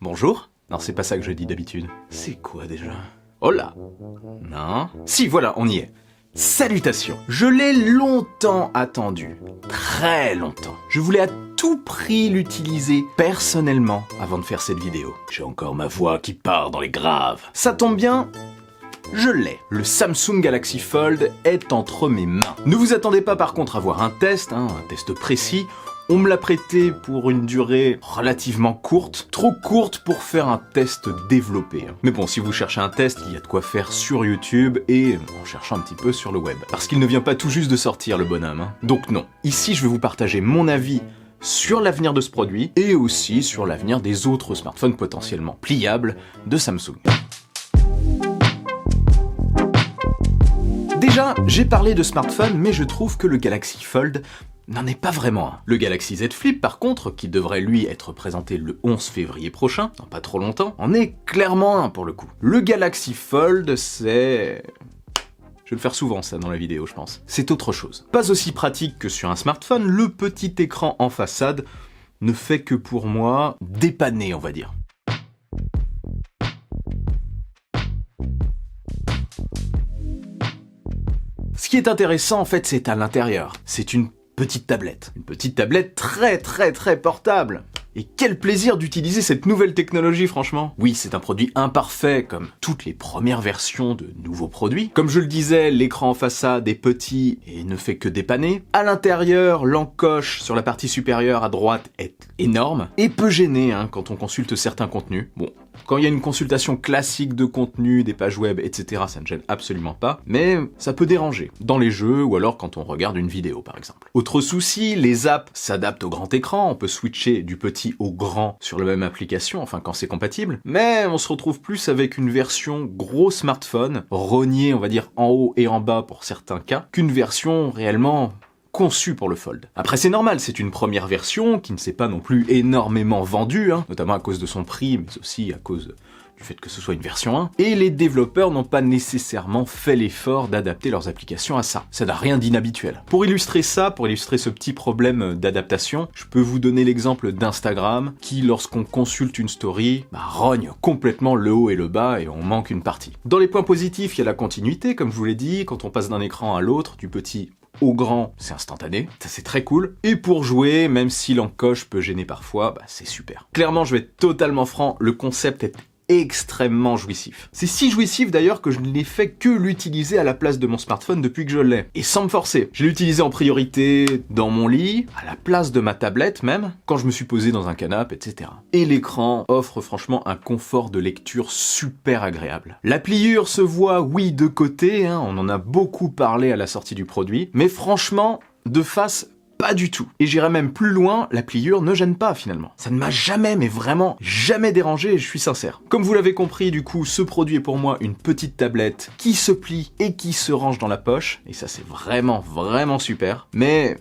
Bonjour? Non, c'est pas ça que je dis d'habitude. C'est quoi déjà? Oh là! Non? Si, voilà, on y est. Salutations! Je l'ai longtemps attendu. Très longtemps. Je voulais à tout prix l'utiliser personnellement avant de faire cette vidéo. J'ai encore ma voix qui part dans les graves. Ça tombe bien, je l'ai. Le Samsung Galaxy Fold est entre mes mains. Ne vous attendez pas par contre à voir un test précis. On me l'a prêté pour une durée relativement courte, trop courte pour faire un test développé. Mais bon, si vous cherchez un test, il y a de quoi faire sur YouTube et en cherchant un petit peu sur le web. Parce qu'il ne vient pas tout juste de sortir, le bonhomme. Donc non. Ici, je vais vous partager mon avis sur l'avenir de ce produit et aussi sur l'avenir des autres smartphones potentiellement pliables de Samsung. Déjà, j'ai parlé de smartphone, mais je trouve que le Galaxy Fold n'en est pas vraiment un. Le Galaxy Z Flip, par contre, qui devrait lui être présenté le 11 février prochain, dans pas trop longtemps, en est clairement un pour le coup. Le Galaxy Fold, c'est... Je vais le faire souvent ça dans la vidéo, je pense. C'est autre chose. Pas aussi pratique que sur un smartphone, le petit écran en façade ne fait que pour moi dépanner, on va dire. Ce qui est intéressant en fait, c'est à l'intérieur. C'est une petite tablette. Une petite tablette très portable. Et quel plaisir d'utiliser cette nouvelle technologie, franchement. Oui, c'est un produit imparfait, comme toutes les premières versions de nouveaux produits. Comme je le disais, l'écran en façade est petit et ne fait que dépanner. À l'intérieur, l'encoche sur la partie supérieure à droite est énorme et peut gêner quand on consulte certains contenus. Bon, quand il y a une consultation classique de contenu, des pages web, etc., ça ne gêne absolument pas, mais ça peut déranger, dans les jeux ou alors quand on regarde une vidéo par exemple. Autre souci, les apps s'adaptent au grand écran, on peut switcher du petit au grand sur la même application, enfin quand c'est compatible, mais on se retrouve plus avec une version gros smartphone, rognée on va dire en haut et en bas pour certains cas, qu'une version réellement conçu pour le Fold. Après c'est normal, c'est une première version qui ne s'est pas non plus énormément vendue, notamment à cause de son prix, mais aussi à cause du fait que ce soit une version 1, et les développeurs n'ont pas nécessairement fait l'effort d'adapter leurs applications à ça. Ça n'a rien d'inhabituel. Pour illustrer ça, pour illustrer ce petit problème d'adaptation, je peux vous donner l'exemple d'Instagram, qui lorsqu'on consulte une story, rogne complètement le haut et le bas et on manque une partie. Dans les points positifs, il y a la continuité, comme je vous l'ai dit, quand on passe d'un écran à l'autre, du petit au grand, c'est instantané, ça c'est très cool. Et pour jouer, même si l'encoche peut gêner parfois, c'est super. Clairement, je vais être totalement franc, le concept est extrêmement jouissif. C'est si jouissif d'ailleurs que je n'ai fait que l'utiliser à la place de mon smartphone depuis que je l'ai. Et sans me forcer. Je l'ai utilisé en priorité dans mon lit, à la place de ma tablette même, quand je me suis posé dans un canapé, etc. Et l'écran offre franchement un confort de lecture super agréable. La pliure se voit, oui, de côté, on en a beaucoup parlé à la sortie du produit, mais franchement, de face, pas du tout. Et j'irai même plus loin, la pliure ne gêne pas finalement. Ça ne m'a jamais, mais vraiment jamais dérangé, et je suis sincère. Comme vous l'avez compris, du coup, ce produit est pour moi une petite tablette qui se plie et qui se range dans la poche, et ça c'est vraiment super, mais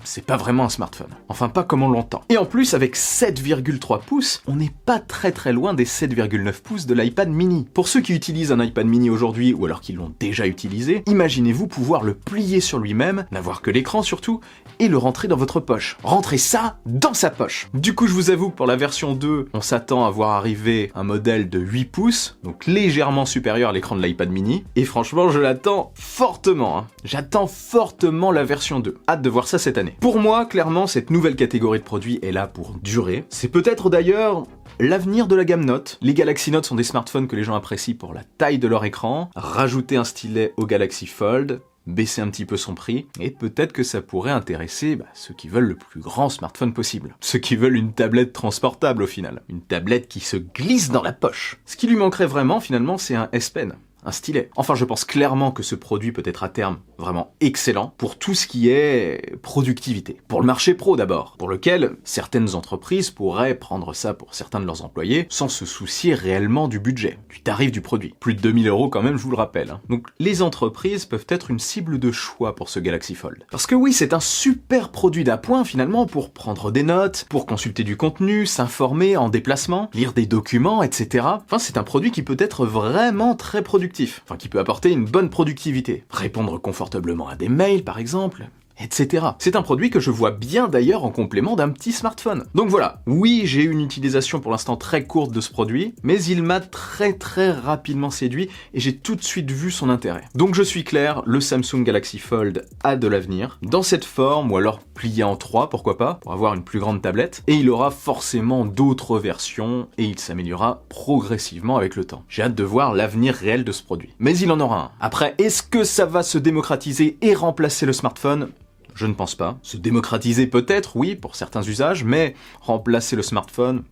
c'est pas vraiment un smartphone. Enfin, pas comme on l'entend. Et en plus, avec 7,3 pouces, on n'est pas très loin des 7,9 pouces de l'iPad mini. Pour ceux qui utilisent un iPad mini aujourd'hui, ou alors qui l'ont déjà utilisé, imaginez-vous pouvoir le plier sur lui-même, n'avoir que l'écran surtout, et le rentrer dans votre poche. Rentrez ça dans sa poche. Du coup, je vous avoue que pour la version 2, on s'attend à voir arriver un modèle de 8 pouces, donc légèrement supérieur à l'écran de l'iPad mini, et franchement, je l'attends fortement. J'attends fortement la version 2. Hâte de voir ça cette année. Pour moi, clairement, cette nouvelle catégorie de produits est là pour durer. C'est peut-être d'ailleurs l'avenir de la gamme Note. Les Galaxy Note sont des smartphones que les gens apprécient pour la taille de leur écran. Rajouter un stylet au Galaxy Fold, baisser un petit peu son prix, et peut-être que ça pourrait intéresser ceux qui veulent le plus grand smartphone possible. Ceux qui veulent une tablette transportable au final. Une tablette qui se glisse dans la poche. Ce qui lui manquerait vraiment finalement, c'est un S Pen. Un stylet. Enfin, je pense clairement que ce produit peut être à terme vraiment excellent pour tout ce qui est productivité. Pour le marché pro d'abord, pour lequel certaines entreprises pourraient prendre ça pour certains de leurs employés sans se soucier réellement du budget, du tarif du produit. Plus de 2000 € quand même, je vous le rappelle. Donc les entreprises peuvent être une cible de choix pour ce Galaxy Fold. Parce que oui, c'est un super produit d'appoint finalement pour prendre des notes, pour consulter du contenu, s'informer en déplacement, lire des documents, etc. Enfin, c'est un produit qui peut être vraiment très productif. Enfin, qui peut apporter une bonne productivité. Répondre confortablement à des mails, par exemple, etc. C'est un produit que je vois bien d'ailleurs en complément d'un petit smartphone. Donc voilà, oui, j'ai eu une utilisation pour l'instant très courte de ce produit, mais il m'a très rapidement séduit et j'ai tout de suite vu son intérêt. Donc je suis clair, le Samsung Galaxy Fold a de l'avenir, dans cette forme ou alors plié en 3, pourquoi pas, pour avoir une plus grande tablette, et il aura forcément d'autres versions et il s'améliorera progressivement avec le temps. J'ai hâte de voir l'avenir réel de ce produit. Mais il en aura un. Après, est-ce que ça va se démocratiser et remplacer le smartphone ? Je ne pense pas. Se démocratiser peut-être, oui, pour certains usages, mais remplacer le smartphone,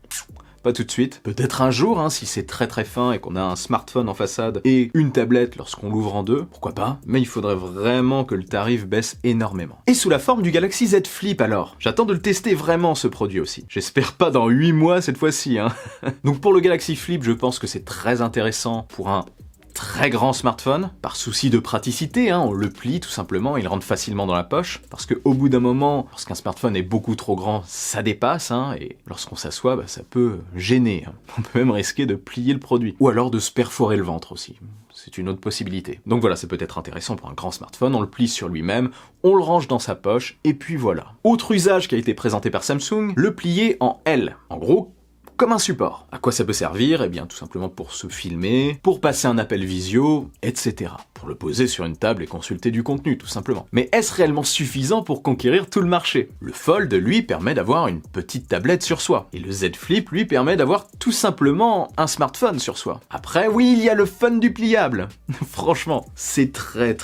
pas tout de suite. Peut-être un jour, si c'est très fin et qu'on a un smartphone en façade et une tablette lorsqu'on l'ouvre en deux, pourquoi pas, mais il faudrait vraiment que le tarif baisse énormément. Et sous la forme du Galaxy Z Flip alors. J'attends de le tester vraiment ce produit aussi. J'espère pas dans 8 mois cette fois-ci. Donc pour le Galaxy Flip, je pense que c'est très intéressant pour un très grand smartphone, par souci de praticité, on le plie tout simplement, il rentre facilement dans la poche, parce qu'au bout d'un moment, lorsqu'un smartphone est beaucoup trop grand, ça dépasse, et lorsqu'on s'assoit, ça peut gêner. On peut même risquer de plier le produit, ou alors de se perforer le ventre aussi. C'est une autre possibilité. Donc voilà, c'est peut-être intéressant pour un grand smartphone, on le plie sur lui-même, on le range dans sa poche, et puis voilà. Autre usage qui a été présenté par Samsung, le plier en L. En gros, comme un support. À quoi ça peut servir ? Eh bien tout simplement pour se filmer, pour passer un appel visio, etc. Pour le poser sur une table et consulter du contenu, tout simplement. Mais est-ce réellement suffisant pour conquérir tout le marché ? Le Fold, lui, permet d'avoir une petite tablette sur soi. Et le Z Flip, lui, permet d'avoir tout simplement un smartphone sur soi. Après, oui, il y a le fun du pliable. Franchement, c'est très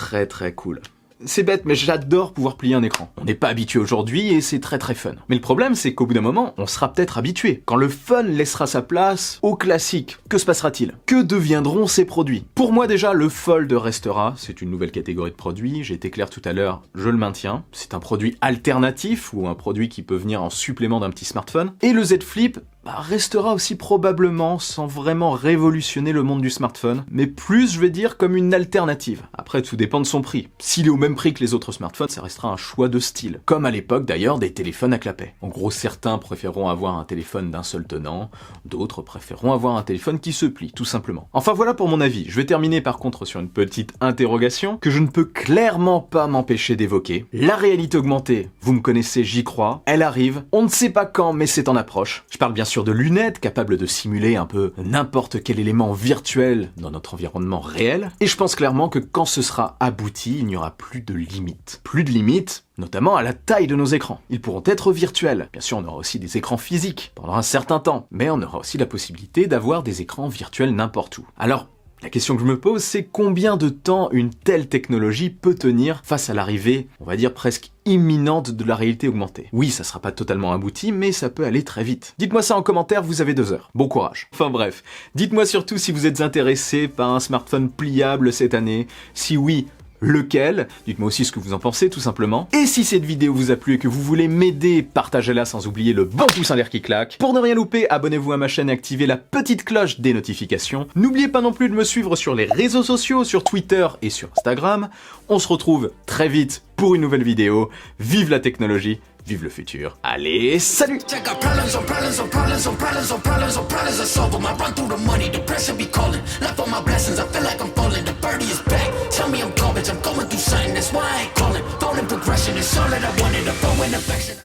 cool. C'est bête, mais j'adore pouvoir plier un écran. On n'est pas habitué aujourd'hui et c'est très fun. Mais le problème, c'est qu'au bout d'un moment, on sera peut-être habitué. Quand le fun laissera sa place au classique, que se passera-t-il ? Que deviendront ces produits ? Pour moi déjà, le Fold restera, c'est une nouvelle catégorie de produits, j'ai été clair tout à l'heure, je le maintiens. C'est un produit alternatif ou un produit qui peut venir en supplément d'un petit smartphone. Et le Z Flip, restera aussi probablement sans vraiment révolutionner le monde du smartphone, mais plus, je vais dire, comme une alternative. Après, tout dépend de son prix. S'il est au même prix que les autres smartphones, ça restera un choix de style. Comme à l'époque, d'ailleurs, des téléphones à clapet. En gros, certains préféreront avoir un téléphone d'un seul tenant, d'autres préféreront avoir un téléphone qui se plie, tout simplement. Enfin, voilà pour mon avis. Je vais terminer par contre sur une petite interrogation que je ne peux clairement pas m'empêcher d'évoquer. La réalité augmentée, vous me connaissez, j'y crois. Elle arrive. On ne sait pas quand, mais c'est en approche. Je parle bien sûr de lunettes capables de simuler un peu n'importe quel élément virtuel dans notre environnement réel. Et je pense clairement que quand ce sera abouti, il n'y aura plus de limites. Plus de limites, notamment à la taille de nos écrans. Ils pourront être virtuels. Bien sûr, on aura aussi des écrans physiques pendant un certain temps, mais on aura aussi la possibilité d'avoir des écrans virtuels n'importe où. Alors, la question que je me pose, c'est combien de temps une telle technologie peut tenir face à l'arrivée, on va dire presque imminente de la réalité augmentée. Oui, ça sera pas totalement abouti, mais ça peut aller très vite. Dites-moi ça en commentaire, vous avez 2 heures. Bon courage. Enfin bref, dites-moi surtout si vous êtes intéressé par un smartphone pliable cette année. Si oui, lequel ? Dites-moi aussi ce que vous en pensez, tout simplement. Et si cette vidéo vous a plu et que vous voulez m'aider, partagez-la sans oublier le bon pouce en l'air qui claque. Pour ne rien louper, abonnez-vous à ma chaîne et activez la petite cloche des notifications. N'oubliez pas non plus de me suivre sur les réseaux sociaux, sur Twitter et sur Instagram. On se retrouve très vite pour une nouvelle vidéo. Vive la technologie, vive le futur. Allez, salut! Tell me I'm garbage, I'm going through something, that's why I ain't calling. Phone and progression is all that I wanted, a phone and affection.